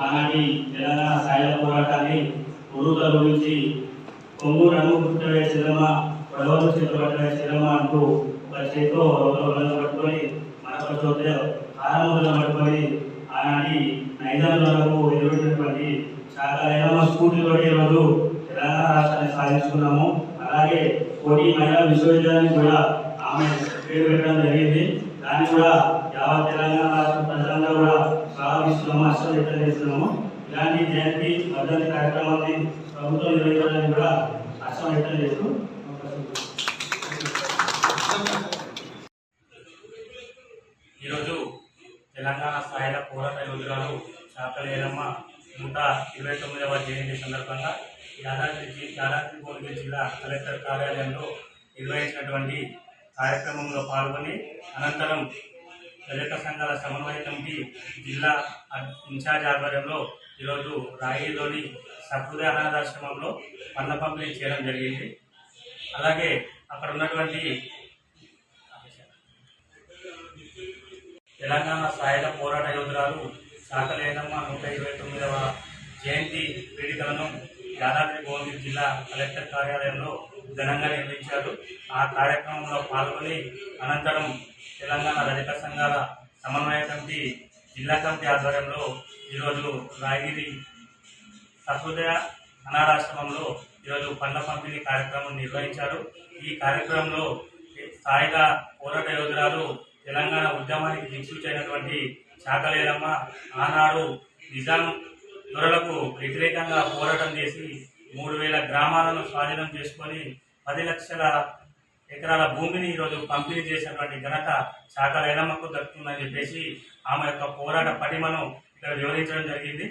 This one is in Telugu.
ఆనాటి తెలంగాణ సాయుధ పోరాటాన్ని ఉరుతల గురించి కొంగు రంగు పుట్టవే చెల్లమ్మ పడవలు చేతులు పట్టవే చెల్లమ్మ అంటూ ఒక చేతిలో రోజులను పట్టుకొని మరొక చోట ఆరంభంలో పట్టుకొని ఆనాటి నైజాంలకు ఎదురున్నటువంటి శాఖలైన స్ఫూర్తితో ఈరోజు తెలంగాణ రాష్ట్రాన్ని సాధించుకున్నాము. అలాగే కోటి మహిళా విశ్వవిద్యాలయాన్ని కూడా ఆమె పేరు పెట్టడం జరిగింది. దాన్ని కూడా యావత్ తెలంగాణ రాష్ట్ర ప్రజలంగా కూడా స్వాగతిస్తున్నాము, హర్షం వ్యక్తం చేస్తున్నాము. ఇలాంటి జయంతి వర్ధంతి కార్యక్రమాన్ని ప్రభుత్వం నిర్వహించడానికి కూడా హర్షం వ్యక్తం చేస్తూ ఈరోజు తెలంగాణ సాయుధ పోరాట యోధురాలు చాకలి ఐలమ్మ 129వ జయంతి సందర్భంగా యాదాద్రి భువనగిరి జిల్లా కలెక్టర్ కార్యాలయంలో నిర్వహించినటువంటి కార్యక్రమంలో పాల్గొని అనంతరం రజక సంఘాల సమన్వయ కమిటీ జిల్లా ఇన్ఛార్జ్ ఆధ్వర్యంలో ఈరోజు రాయిలోని సహృదయ అనాథాశ్రమంలో పండ్ల పంపిణీ చేయడం జరిగింది. అలాగే అక్కడ ఉన్నటువంటి తెలంగాణ సాయుధ పోరాట యోధురాలు చాకలి ఐలమ్మ 129వ జయంతి వేడుకలను యాదాద్రి భువనగిరి జిల్లా కలెక్టర్ కార్యాలయంలో ఘనంగా నిర్వహించారు. ఆ కార్యక్రమంలో పాల్గొని అనంతరం తెలంగాణ రజక సంఘాల సమన్వయ కమిటీ జిల్లా కమిటీ ఆధ్వర్యంలో ఈరోజు రాయగిరి సహృదయ అనాథాశ్రమంలో ఈరోజు పండ్ల పంపిణీ కార్యక్రమం నిర్వహించారు. ఈ కార్యక్రమంలో సాయుధ పోరాట యోధురాలు తెలంగాణ ఉద్యమానికి దిక్సూచి అయినటువంటి చాకలి ఐలమ్మ ఆనాడు నిజాం దొరలకు వ్యతిరేకంగా పోరాటం చేసి 3000 గ్రామాలను స్వాధీనం చేసుకొని 10 లక్షల ఎకరాల భూమిని ఈరోజు పంపిణీ చేసినటువంటి ఘనత చాకలి ఐలమ్మకు దక్కుతుందని చెప్పేసి ఆమె యొక్క పోరాట పటిమను ఇక్కడ వివరించడం జరిగింది.